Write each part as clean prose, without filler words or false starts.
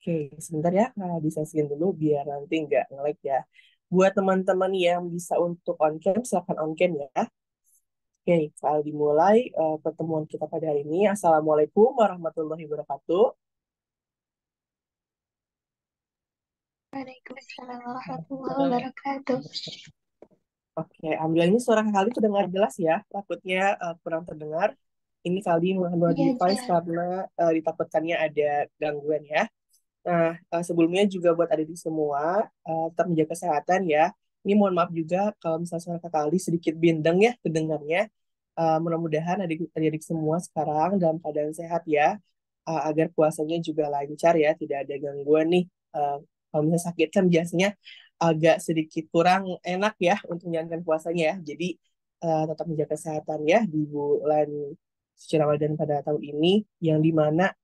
Oke, sebentar ya, disasiin dulu biar nanti nggak nge-lag ya. Buat teman-teman yang bisa untuk on cam, silakan on cam ya. Oke, kalau dimulai pertemuan kita pada hari ini. Assalamualaikum warahmatullahi wabarakatuh. Waalaikumsalam warahmatullahi wabarakatuh. Oke, alhamdulillah ini suara kali terdengar jelas ya. Takutnya kurang terdengar. Ini kali menggunakan Iya, device jelas. karena ditakutkannya ada gangguan ya. Nah, sebelumnya juga buat adik semua, tetap menjaga kesehatan ya. Ini mohon maaf juga kalau misalnya suara Kakak Ali sedikit bindeng ya kedengarnya. Mudah-mudahan adik-adik semua sekarang dalam keadaan sehat ya, agar puasanya juga lancar ya, tidak ada gangguan nih. Eh, Kalau misalnya sakit kan biasanya agak sedikit kurang enak ya untuk menjalankan puasanya ya. Jadi tetap menjaga kesehatan ya di bulan suci Ramadan pada tahun ini, yang dimana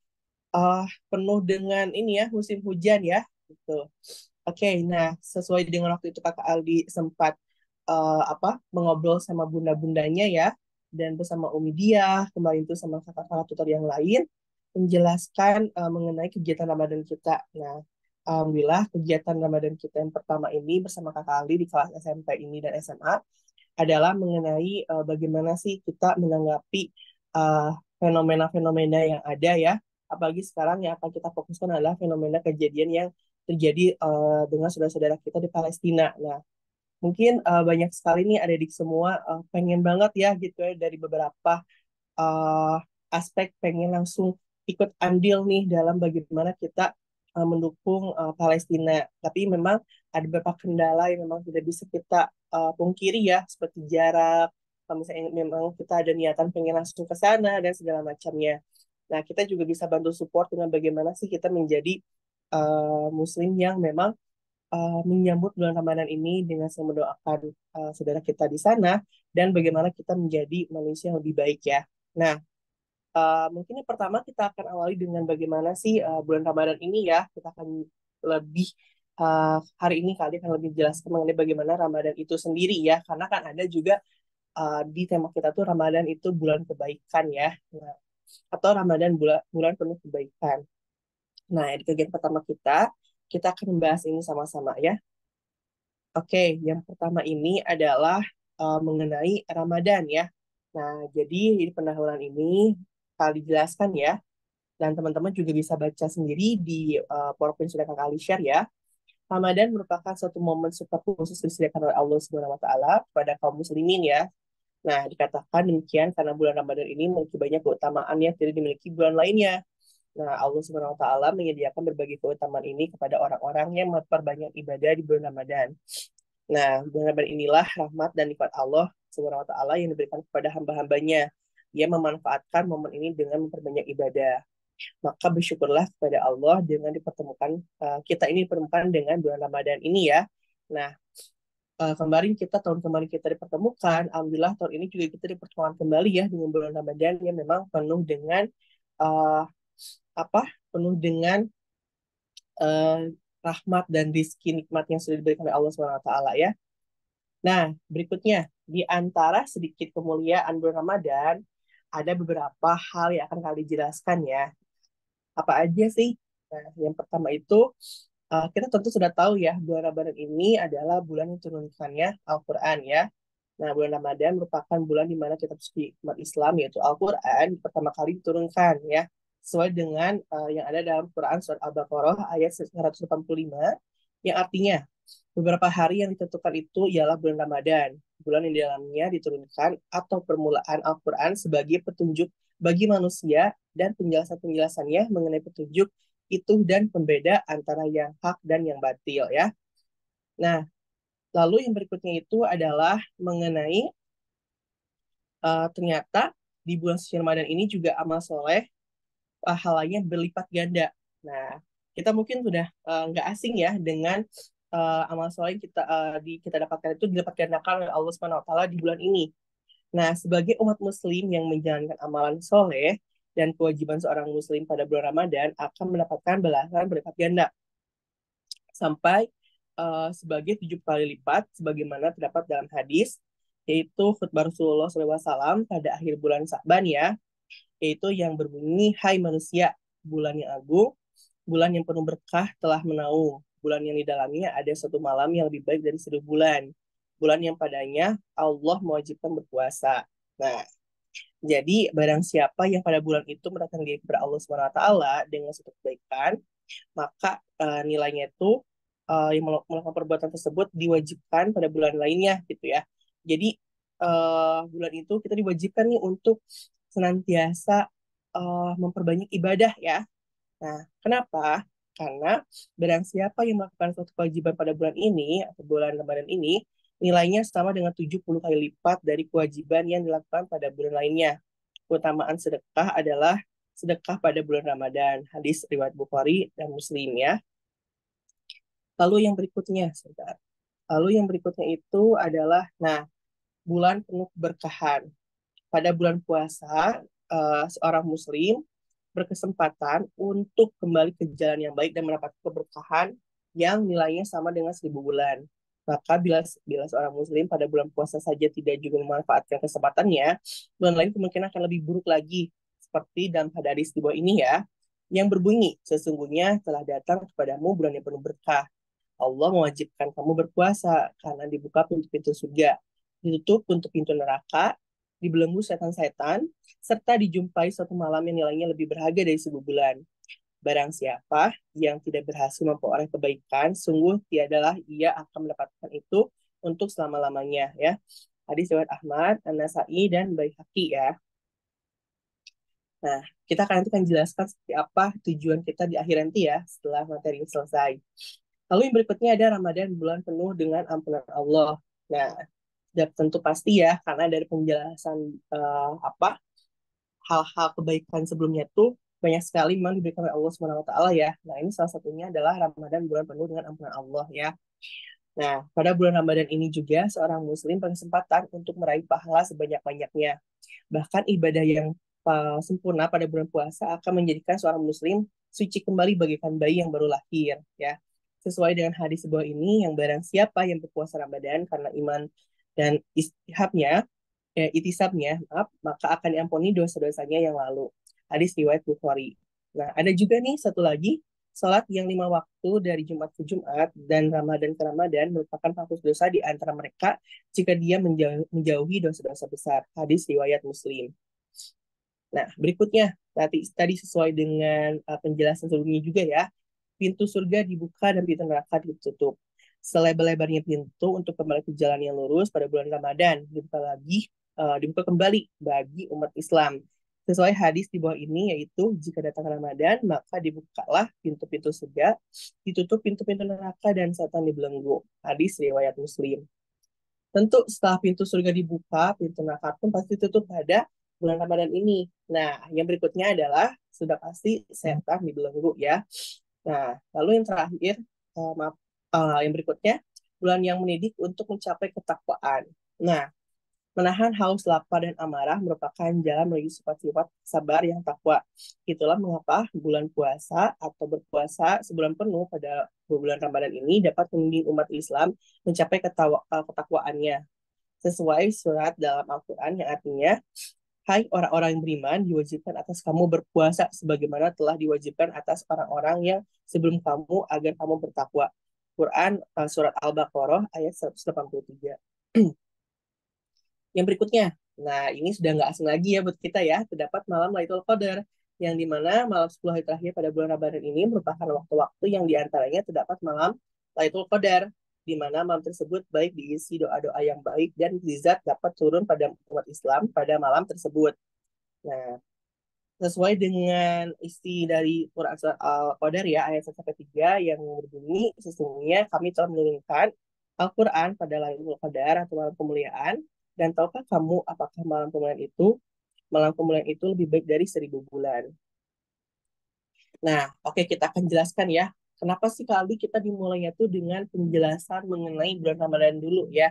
uh, penuh dengan ini ya musim hujan ya gitu. Oke, nah sesuai dengan waktu itu Kakak Aldi sempat mengobrol sama bunda-bundanya ya, dan bersama Umi Dia kemarin itu sama kakak-kakak tutor yang lain menjelaskan mengenai kegiatan Ramadan kita. Nah, alhamdulillah kegiatan Ramadan kita yang pertama ini bersama Kakak Aldi di kelas SMP ini dan SMA adalah mengenai bagaimana sih kita menanggapi uh, fenomena-fenomena yang ada ya. Apalagi sekarang yang akan kita fokuskan adalah fenomena kejadian yang terjadi dengan saudara-saudara kita di Palestina. Nah, mungkin banyak sekali nih adik-adik semua pengen banget ya gitu ya dari beberapa uh, aspek pengen langsung ikut andil nih dalam bagaimana kita mendukung Palestina. Tapi memang ada beberapa kendala yang memang tidak bisa kita pungkiri ya, seperti jarak, kalau misalnya memang kita ada niatan pengen langsung ke sana dan segala macamnya. Nah, kita juga bisa bantu support dengan bagaimana sih kita menjadi Muslim yang memang menyambut bulan Ramadan ini dengan selalu mendoakan saudara kita di sana dan bagaimana kita menjadi manusia yang lebih baik ya. Nah, mungkin yang pertama kita akan awali dengan bagaimana sih bulan Ramadan ini ya. Kita akan lebih hari ini kali akan lebih jelaskan mengenai bagaimana Ramadan itu sendiri ya. Karena kan ada juga di tema kita tuh Ramadan itu bulan kebaikan ya. Nah, atau Ramadan bulan bulan penuh kebaikan. Nah, di kegiatan pertama kita akan membahas ini sama-sama ya. Oke, yang pertama ini adalah mengenai Ramadan ya. Nah, jadi di pendahuluan ini kali dijelaskan ya, dan teman-teman juga bisa baca sendiri di PowerPoint yang sudah Kak Ali share ya. Ramadan merupakan suatu momen super khusus disediakan oleh Allah Subhanahu wa taala kepada kaum muslimin ya. Nah, dikatakan demikian karena bulan Ramadan ini memiliki banyak keutamaan yang tidak dimiliki bulan lainnya. Nah, Allah Subhanahu wa taala menyediakan berbagai keutamaan ini kepada orang-orang yang memperbanyak ibadah di bulan Ramadan. Nah, bulan Ramadan inilah rahmat dan nikmat Allah Subhanahu wa taala yang diberikan kepada hamba-hambanya. Dia memanfaatkan momen ini dengan memperbanyak ibadah. Maka bersyukurlah kepada Allah dengan dipertemukan kita ini dipertemukan dengan bulan Ramadan ini ya. Nah, tahun kemarin kita dipertemukan, alhamdulillah tahun ini juga kita dipertemukan kembali ya dengan bulan Ramadan yang memang penuh dengan uh, apa? Penuh dengan uh, rahmat dan rizki nikmat yang sudah diberikan oleh Allah Subhanahu wa taala ya. Nah, berikutnya di antara sedikit kemuliaan bulan Ramadan ada beberapa hal yang akan kali jelaskan ya. Apa aja sih? Nah, yang pertama itu kita tentu sudah tahu ya, bulan Ramadan ini adalah bulan yang turunkannya Al-Quran ya. Nah, bulan Ramadan merupakan bulan di mana kitab suci umat Islam yaitu Al-Quran pertama kali diturunkan ya. Sesuai dengan yang ada dalam Quran surat Al-Baqarah ayat 185 yang artinya beberapa hari yang ditentukan itu ialah bulan Ramadan, bulan yang di dalamnya diturunkan atau permulaan Al-Quran sebagai petunjuk bagi manusia dan penjelasan-penjelasannya mengenai petunjuk itu dan pembeda antara yang hak dan yang batil ya. Nah, lalu yang berikutnya itu adalah mengenai ternyata di bulan suci Ramadan ini juga amal soleh pahalanya berlipat ganda. Nah, kita mungkin sudah nggak asing ya dengan amal soleh yang kita dapatkan itu dilipat gandakan oleh Allah Subhanahu wa taala di bulan ini. Nah, sebagai umat muslim yang menjalankan amalan soleh dan kewajiban seorang muslim pada bulan Ramadan akan mendapatkan balasan berlipat ganda sampai sebagai 7 kali lipat sebagaimana terdapat dalam hadis yaitu khutbah Rasulullah SAW pada akhir bulan Sa'ban ya, yaitu yang berbunyi, Hai manusia, bulan yang agung, bulan yang penuh berkah telah menaung. Bulan yang di dalamnya ada satu malam yang lebih baik dari 1.000 bulan. Bulan yang padanya Allah mewajibkan berpuasa. Nah, jadi barang siapa yang pada bulan itu mendekatkan diri kepada Allah Subhanahu wa taala dengan suatu kebaikan, maka nilainya itu yang melakukan perbuatan tersebut diwajibkan pada bulan lainnya gitu ya. Jadi bulan itu kita diwajibkan nih untuk senantiasa memperbanyak ibadah ya. Nah, kenapa? Karena barang siapa yang melakukan suatu kewajiban pada bulan ini atau bulan Ramadan ini, nilainya sama dengan 70 kali lipat dari kewajiban yang dilakukan pada bulan lainnya. Keutamaan sedekah adalah sedekah pada bulan Ramadan. Hadis riwayat Bukhari dan Muslim ya. Lalu yang berikutnya, sebentar. Lalu yang berikutnya itu adalah, nah, bulan penuh keberkahan. Pada bulan puasa, seorang Muslim berkesempatan untuk kembali ke jalan yang baik dan mendapat keberkahan yang nilainya sama dengan 1.000 bulan. Maka bila seorang Muslim pada bulan puasa saja tidak juga memanfaatkan kesempatannya, bulan lain kemungkinan akan lebih buruk lagi. Seperti dalam hadis di bawah ini ya, yang berbunyi, sesungguhnya telah datang kepadamu bulan yang penuh berkah. Allah mewajibkan kamu berpuasa karena dibuka pintu-pintu surga, ditutup pintu-pintu neraka, dibelenggu setan-setan, serta dijumpai suatu malam yang nilainya lebih berharga dari 1.000 bulan. Barang siapa yang tidak berhasil memperoleh kebaikan, sungguh tiadalah ia akan mendapatkan itu untuk selama-lamanya ya. Hadis riwayat Ahmad, An-Nasai dan Baihaqi ya. Nah, kita akan nanti akan jelaskan seperti apa tujuan kita di akhir nanti ya setelah materi ini selesai. Lalu yang berikutnya ada Ramadan, bulan penuh dengan ampunan Allah. Nah, sudah tentu pasti ya karena dari penjelasan apa hal-hal kebaikan sebelumnya tuh banyak sekali memang diberikan oleh Allah Subhanahu wa taala ya. Nah, ini salah satunya adalah Ramadan, bulan penuh dengan ampunan Allah ya. Nah, pada bulan Ramadan ini juga seorang muslim berkesempatan untuk meraih pahala sebanyak-banyaknya. Bahkan ibadah yang sempurna pada bulan puasa akan menjadikan seorang muslim suci kembali bagaikan bayi yang baru lahir ya. Sesuai dengan hadis sebuah ini, yang barang siapa yang berpuasa Ramadan karena iman dan istihabnya, itisabnya, maaf, maka akan diampuni dosa-dosanya yang lalu. Hadis riwayat Bukhari. Nah, ada juga nih satu lagi, salat yang 5 waktu dari Jumat ke Jumat dan Ramadan ke Ramadan merupakan penghapus dosa di antara mereka jika dia menjauhi dosa-dosa besar. Hadis riwayat Muslim. Nah, berikutnya, tadi sesuai dengan penjelasan sebelumnya juga ya, pintu surga dibuka dan pintu neraka ditutup. Selebar-lebarnya pintu untuk kembali ke jalan yang lurus pada bulan Ramadan dibuka kembali bagi umat Islam. Sesuai hadis di bawah ini yaitu jika datang Ramadan maka dibukalah pintu-pintu surga, ditutup pintu-pintu neraka dan setan dibelenggu. Hadis riwayat Muslim. Tentu setelah pintu surga dibuka, pintu neraka pun pasti tutup pada bulan Ramadan ini. Nah, yang berikutnya adalah sudah pasti setan dibelenggu ya. Nah, lalu yang terakhir, yang berikutnya, bulan yang mendidik untuk mencapai ketakwaan. Nah, menahan haus, lapar, dan amarah merupakan jalan menuju sifat-sifat sabar yang takwa. Itulah mengapa bulan puasa atau berpuasa sebulan penuh pada bulan Ramadan ini dapat membimbing umat Islam mencapai ketakwaannya. Sesuai surat dalam Al-Quran yang artinya, hai orang-orang yang beriman, diwajibkan atas kamu berpuasa sebagaimana telah diwajibkan atas orang-orang yang sebelum kamu agar kamu bertakwa. Quran surat Al-Baqarah ayat 183. Yang berikutnya, nah ini sudah nggak asing lagi ya buat kita ya, terdapat malam Lailatul Qadar, yang dimana malam 10 hari terakhir pada bulan Ramadan ini merupakan waktu-waktu yang diantaranya terdapat malam Lailatul Qadar, di mana malam tersebut baik diisi doa-doa yang baik dan zat dapat turun pada umat Islam pada malam tersebut. Nah, sesuai dengan isi dari Quran Surat Al-Qadar ya, ayat 1-3 yang berbunyi, sesungguhnya kami telah menurunkan Al-Quran pada Lailatul Qadar atau malam kemuliaan, dan tahukah kamu apakah malam kemuliaan itu? Malam kemuliaan itu lebih baik dari 1.000 bulan. Nah, oke, kita akan jelaskan ya, kenapa sih kali kita dimulainya tuh dengan penjelasan mengenai bulan Ramadan dulu ya.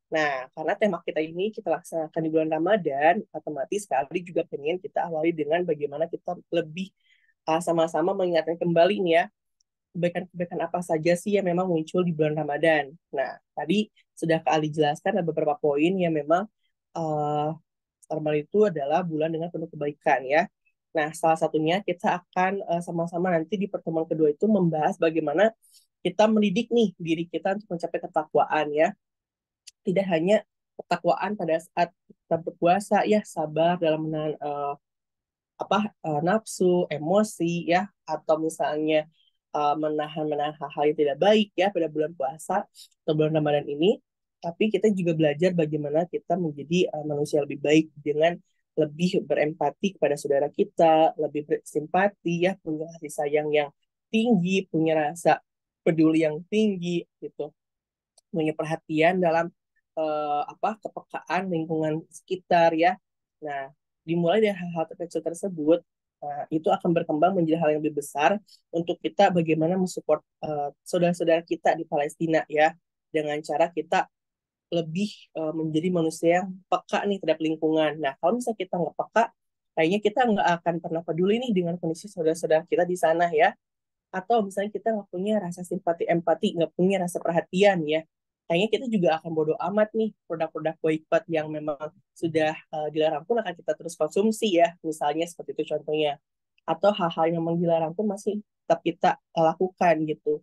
Nah, karena tema kita ini kita laksanakan di bulan Ramadan, otomatis sekali juga pengen kita awali dengan bagaimana kita lebih sama-sama mengingatkan kembali nih ya, kebaikan-kebaikan apa saja sih yang memang muncul di bulan Ramadan. Nah, tadi sudah Kak Ali jelaskan ada beberapa poin yang memang uh, Ramadan itu adalah bulan dengan penuh kebaikan ya. Nah, salah satunya kita akan sama-sama nanti di pertemuan kedua itu membahas bagaimana kita mendidik nih diri kita untuk mencapai ketakwaan ya. Tidak hanya ketakwaan pada saat kita berpuasa ya, sabar dalam menahan nafsu, emosi ya, atau misalnya menahan menahan hal-hal yang tidak baik ya pada bulan puasa atau bulan Ramadan ini. Tapi kita juga belajar bagaimana kita menjadi manusia lebih baik dengan lebih berempati kepada saudara kita, lebih bersimpati ya, punya kasih sayang yang tinggi, punya rasa peduli yang tinggi gitu, punya perhatian dalam kepekaan lingkungan sekitar ya. Nah, dimulai dari hal-hal terkecil tersebut, itu akan berkembang menjadi hal yang lebih besar untuk kita bagaimana mensupport saudara-saudara kita di Palestina ya, dengan cara kita lebih menjadi manusia yang peka nih terhadap lingkungan. Nah, kalau misalnya kita nggak peka, kayaknya kita nggak akan pernah peduli nih dengan kondisi saudara-saudara kita di sana ya. Atau misalnya kita nggak punya rasa simpati, empati, nggak punya rasa perhatian ya. Kayaknya kita juga akan bodoh amat nih produk-produk boykot yang memang sudah dilarang pun akan kita terus konsumsi ya. Misalnya seperti itu contohnya. Atau hal-hal yang memang dilarang pun masih tetap kita lakukan gitu.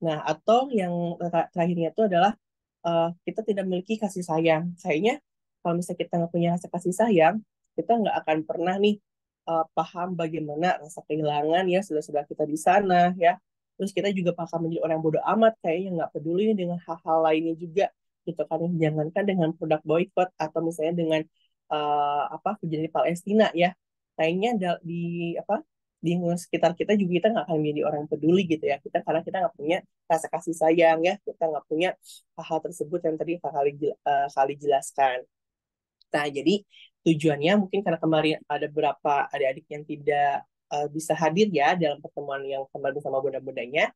Nah, atau yang terakhirnya itu adalah kita tidak memiliki kasih sayang. Kayaknya kalau misalnya kita nggak punya rasa kasih sayang, kita nggak akan pernah nih paham bagaimana rasa kehilangan ya sudah-sudah kita di sana ya. Terus kita juga paham menjadi orang yang bodoh amat, kayaknya nggak peduli nih dengan hal-hal lainnya juga gitu kan. Jangankan dengan produk boykot atau misalnya dengan kejadian di Palestina ya. Kayaknya di lingkungan sekitar kita juga kita nggak akan menjadi orang yang peduli gitu ya. Kita karena kita nggak punya rasa kasih sayang ya, kita nggak punya hal-hal tersebut yang tadi kali jelaskan. Nah, jadi tujuannya mungkin karena kemarin ada beberapa adik-adik yang tidak bisa hadir ya dalam pertemuan yang kemarin bersama bunda-bundanya.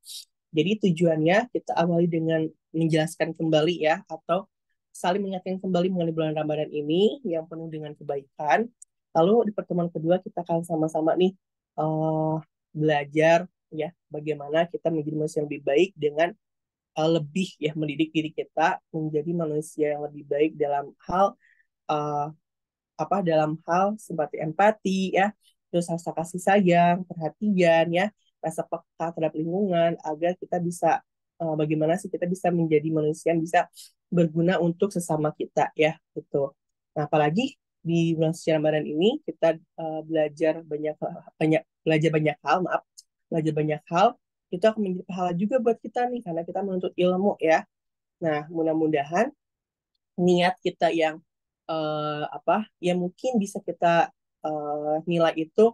Jadi tujuannya kita awali dengan menjelaskan kembali ya, atau saling mengingatkan kembali mengenai bulan Ramadan ini yang penuh dengan kebaikan. Lalu di pertemuan kedua kita akan sama-sama nih uh, belajar ya bagaimana kita menjadi manusia yang lebih baik dengan lebih ya mendidik diri kita menjadi manusia yang lebih baik dalam hal uh, dalam hal seperti empati ya, terus rasa kasih sayang, perhatian ya, rasa peka terhadap lingkungan agar kita bisa bagaimana sih kita bisa menjadi manusia yang bisa berguna untuk sesama kita ya gitu. Nah, apalagi di bulan suci Ramadan ini kita belajar banyak hal, maaf, belajar banyak hal itu akan menjadi pahala juga buat kita nih karena kita menuntut ilmu ya. Nah, mudah-mudahan niat kita yang yang mungkin bisa kita nilai itu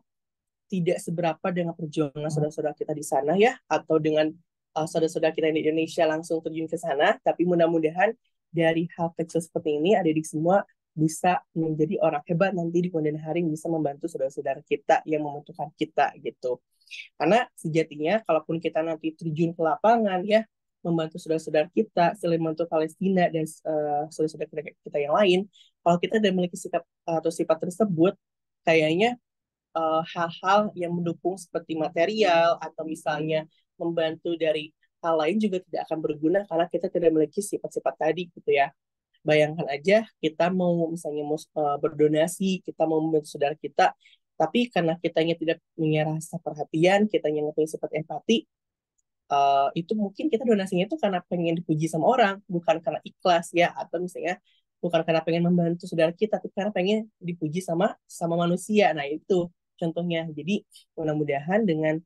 tidak seberapa dengan perjuangan saudara-saudara kita di sana ya, atau dengan saudara-saudara kita di Indonesia langsung terjun ke sana, tapi mudah-mudahan dari hal kecil seperti ini adik-adik semua bisa menjadi orang hebat nanti di kemudian hari bisa membantu saudara-saudara kita yang membutuhkan kita gitu. Karena sejatinya kalaupun kita nanti terjun ke lapangan ya, membantu saudara-saudara kita, selain membantu Palestina dan saudara-saudara kita yang lain, kalau kita tidak memiliki sikap atau sifat tersebut, kayaknya hal-hal yang mendukung seperti material atau misalnya membantu dari hal lain juga tidak akan berguna karena kita tidak memiliki sifat-sifat tadi gitu ya. Bayangkan aja kita mau misalnya mau berdonasi, kita mau membantu saudara kita, tapi karena kitanya tidak punya rasa perhatian, kitanya nggak punya sifat empati, itu mungkin kita donasinya itu karena pengen dipuji sama orang, bukan karena ikhlas ya, atau misalnya bukan karena pengen membantu saudara kita, tapi karena pengen dipuji sama sama manusia. Nah itu contohnya. Jadi mudah-mudahan dengan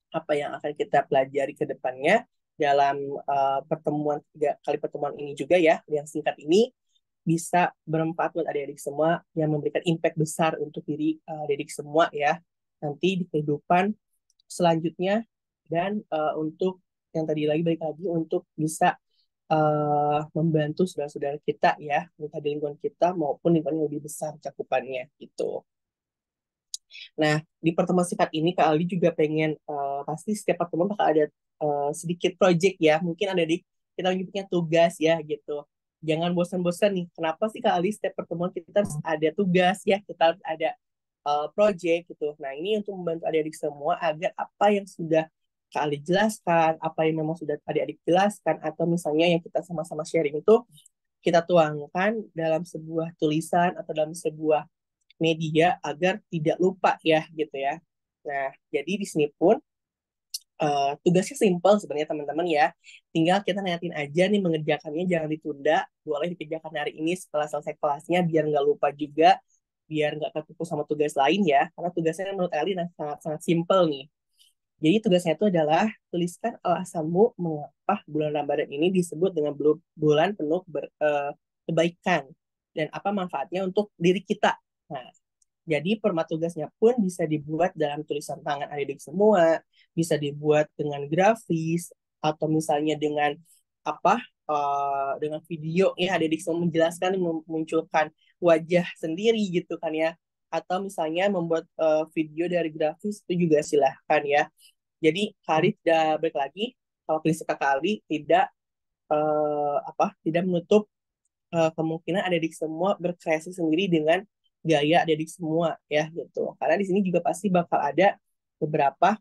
apa yang akan kita pelajari ke depannya dalam tiga kali pertemuan ini juga ya, yang singkat ini bisa bermanfaat buat adik-adik semua yang memberikan impact besar untuk diri adik-adik semua ya nanti di kehidupan selanjutnya dan untuk yang tadi lagi balik lagi untuk bisa membantu saudara-saudara kita ya entah di lingkungan kita maupun lingkungan yang lebih besar cakupannya gitu. Nah, di pertemuan singkat ini Kak Aldi juga pengen pasti setiap pertemuan bakal ada sedikit project ya. Mungkin ada kita menyebutnya tugas ya gitu. Jangan bosan-bosan nih. Kenapa sih Kak Aldi setiap pertemuan kita harus ada tugas ya, kita harus ada project gitu. Nah, ini untuk membantu adik-adik semua agar apa yang sudah Kak Ali jelaskan, apa yang memang sudah adik-adik jelaskan, atau misalnya yang kita sama-sama sharing itu kita tuangkan dalam sebuah tulisan atau dalam sebuah media agar tidak lupa ya gitu ya. Nah, jadi di sini pun tugasnya simple sebenarnya teman-teman ya. Tinggal kita niatin aja nih mengerjakannya, jangan ditunda. Boleh dikerjakan hari ini setelah selesai kelasnya biar nggak lupa juga, biar nggak ketipu sama tugas lain ya. Karena tugasnya menurut Ali sangat-sangat simple nih. Jadi tugasnya itu adalah tuliskan alasanmu mengapa bulan Ramadan ini disebut dengan bulan penuh kebaikan dan apa manfaatnya untuk diri kita. Nah, jadi format tugasnya pun bisa dibuat dalam tulisan tangan adik-adik semua, bisa dibuat dengan grafis atau misalnya dengan apa dengan video ya adik-adik semua menjelaskan memunculkan wajah sendiri gitu kan ya, atau misalnya membuat video dari grafis itu juga silahkan ya. Jadi Kak tidak balik lagi, kalau prinsip Kak Ali tidak tidak menutup kemungkinan adik-adik semua berkreasi sendiri dengan gaya adik-adik semua ya gitu. Karena di sini juga pasti bakal ada beberapa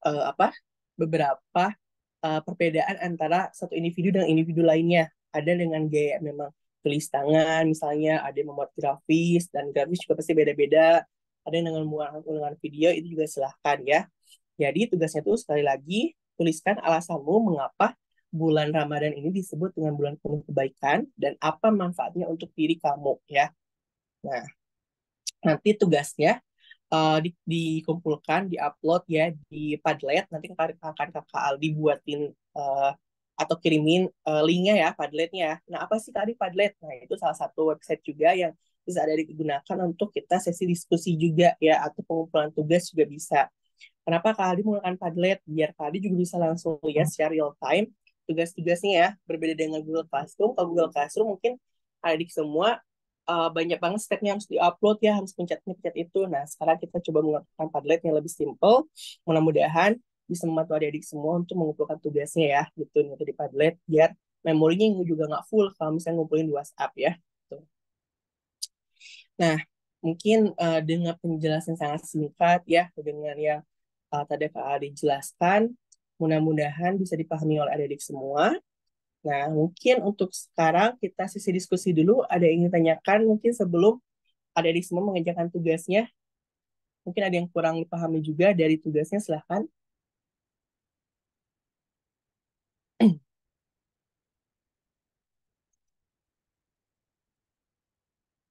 uh, apa beberapa perbedaan antara satu individu dengan individu lainnya. Ada dengan gaya memang tulis tangan misalnya, ada yang membuat grafis dan grafis juga pasti beda-beda. Ada yang dengan menggunakan video itu juga silahkan ya. Jadi tugasnya itu sekali lagi tuliskan alasanmu mengapa bulan Ramadan ini disebut dengan bulan penuh kebaikan dan apa manfaatnya untuk diri kamu ya. Nah, nanti tugasnya dikumpulkan, diupload ya di Padlet. Nanti akan kakak Aldi buatin atau kirimin linknya ya, Padletnya. Nah, apa sih tadi Padlet? Nah, itu salah satu website juga yang bisa ada digunakan untuk kita sesi diskusi juga ya, atau pengumpulan tugas juga bisa. Kenapa Kak Aldi menggunakan Padlet? Biar Kak Aldi juga bisa langsung lihat secara real time tugas-tugasnya ya. Berbeda dengan Google Classroom. Kalau Google Classroom mungkin adik semua banyak banget stepnya harus diupload ya, harus pencet-pencet itu. Nah, sekarang kita coba menggunakan Padlet yang lebih simple. Mudah-mudahan bisa membantu adik-adik semua untuk mengumpulkan tugasnya ya, gitu nih di Padlet, biar memorinya juga nggak full kalau misalnya ngumpulin di WhatsApp ya. Gitu. Nah, mungkin dengan penjelasan sangat singkat ya, dengan yang tadi Kak Adi jelaskan, mudah-mudahan bisa dipahami oleh adik-adik semua. Nah, mungkin untuk sekarang kita sesi diskusi dulu. Ada yang ingin tanyakan mungkin sebelum adik-adik semua mengerjakan tugasnya. Mungkin ada yang kurang dipahami juga dari tugasnya, silahkan.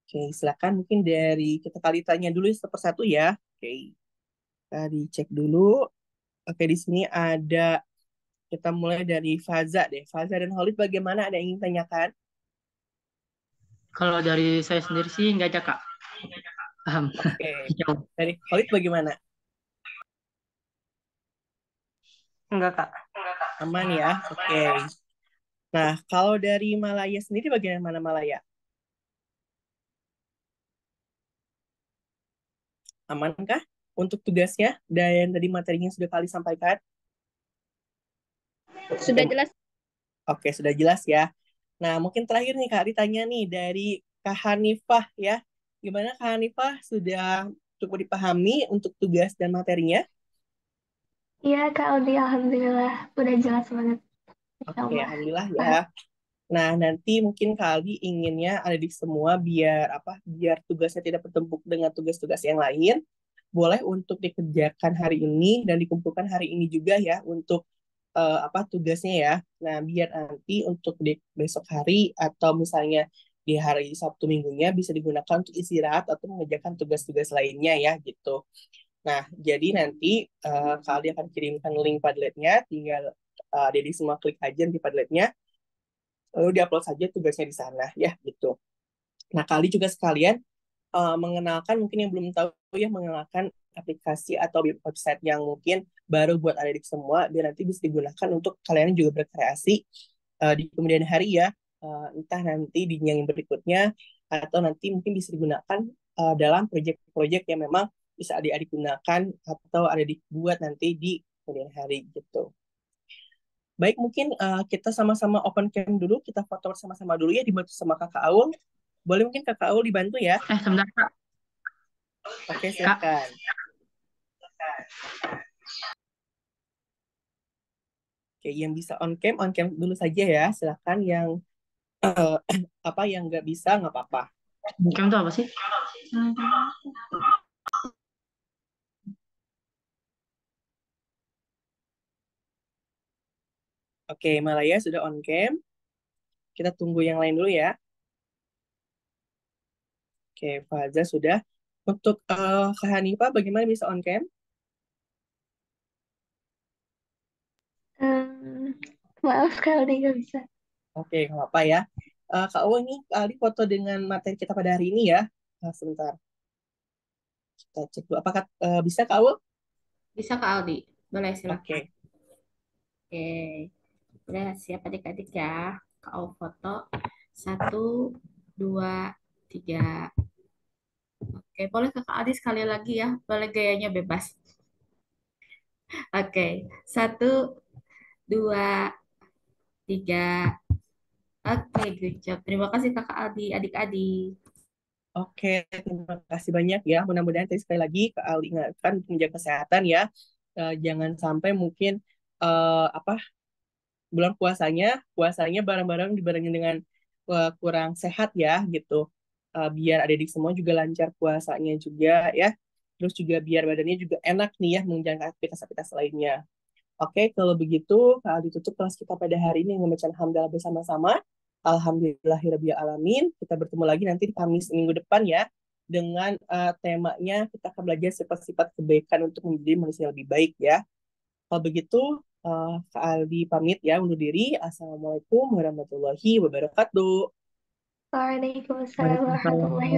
Oke, silahkan mungkin dari kita kali tanya dulu satu persatu ya. Oke, kita dicek dulu. Oke, di sini ada, kita mulai dari Faza deh. Faza dan Holid bagaimana? Ada yang ingin tanyakan? Kalau dari saya sendiri sih nggak ada, Kak. Paham. Oke, Jauh. dari Holid bagaimana? Enggak, Kak. Aman ya? Oke. Nah, kalau dari Malaya sendiri bagaimana Malaya? Amankah untuk tugasnya dan tadi materinya sudah kali sampaikan? Sudah jelas. Oke, sudah jelas ya. Nah, mungkin terakhir nih Kak ditanya nih dari Kak Hanifah ya. Gimana Kak Hanifah, sudah cukup dipahami untuk tugas dan materinya? Iya, Kak Audi, Alhamdulillah. Udah jelas banget. Insya Oke, Allah. alhamdulillah ya. Nah, nanti mungkin Kali inginnya adik semua biar apa? Biar tugasnya tidak bertumpuk dengan tugas-tugas yang lain. Boleh untuk dikerjakan hari ini dan dikumpulkan hari ini juga ya untuk apa tugasnya ya. Nah, biar nanti untuk di besok hari atau misalnya di hari Sabtu minggunya bisa digunakan untuk istirahat atau mengerjakan tugas-tugas lainnya ya gitu. Nah, jadi nanti Kali akan kirimkan link Padletnya, tinggal jadi semua klik aja di Padletnya, lalu diupload saja tugasnya di sana ya gitu. Nah, Kali juga sekalian mengenalkan mungkin yang belum tahu ya, mengenalkan aplikasi atau website yang mungkin baru buat adik semua dan nanti bisa digunakan untuk kalian juga berkreasi di kemudian hari ya, entah nanti di yang berikutnya atau nanti mungkin bisa digunakan dalam proyek-proyek yang memang bisa adik-adik gunakan atau ada dibuat nanti di kemudian hari gitu. Baik, mungkin kita sama-sama open cam dulu, kita foto sama-sama dulu ya, dibantu sama Kakak Aul. Boleh mungkin Kakak Aul dibantu ya? Sebentar, Kak. Oke, Kak, silakan. Oke, yang bisa on cam dulu saja ya. Silakan yang apa yang nggak bisa nggak apa-apa. kamu tuh apa sih? Oke, Malaya sudah on cam. Kita tunggu yang lain dulu ya. Oke, Faza sudah. Untuk Kak Hanifah, bagaimana bisa on cam? Maaf kalau nggak bisa. Oke, nggak apa-apa ya. Kak Aul ini kali foto dengan materi kita pada hari ini ya. Sebentar, kita cek dulu. Apakah bisa Kak Aul? Bisa Kak Aldi. Boleh silakan. Oke, Oke. Udah siap adik-adik ya. Kak Al foto. 1, 2, 3. Oke, boleh ke Kak Aldi sekali lagi ya. Boleh gayanya bebas. Oke. 1, 2, 3. Oke, good job. Terima kasih Kakak Aldi, adik-adik. oke, terima kasih banyak ya. Mudah-mudahan tadi sekali lagi Kak Aul ingatkan untuk menjaga kesehatan ya. Jangan sampai mungkin apa bulan puasanya bareng-bareng dibarengin dengan kurang sehat ya gitu. Biar adik-adik semua juga lancar puasanya juga ya. Terus juga biar badannya juga enak nih ya menjalankan aktivitas-aktivitas lainnya. Oke, kalau begitu ditutup kelas kita pada hari ini dengan bacaan hamdalah bersama-sama. Alhamdulillahirabbil alamin. Kita bertemu lagi nanti di Kamis minggu depan ya dengan temanya kita akan belajar sifat-sifat kebaikan untuk menjadi manusia yang lebih baik ya. Kalau begitu, Kak Aldi pamit ya undur diri. Assalamualaikum warahmatullahi wabarakatuh. Waalaikumsalam Waalaikumsalam. warahmatullahi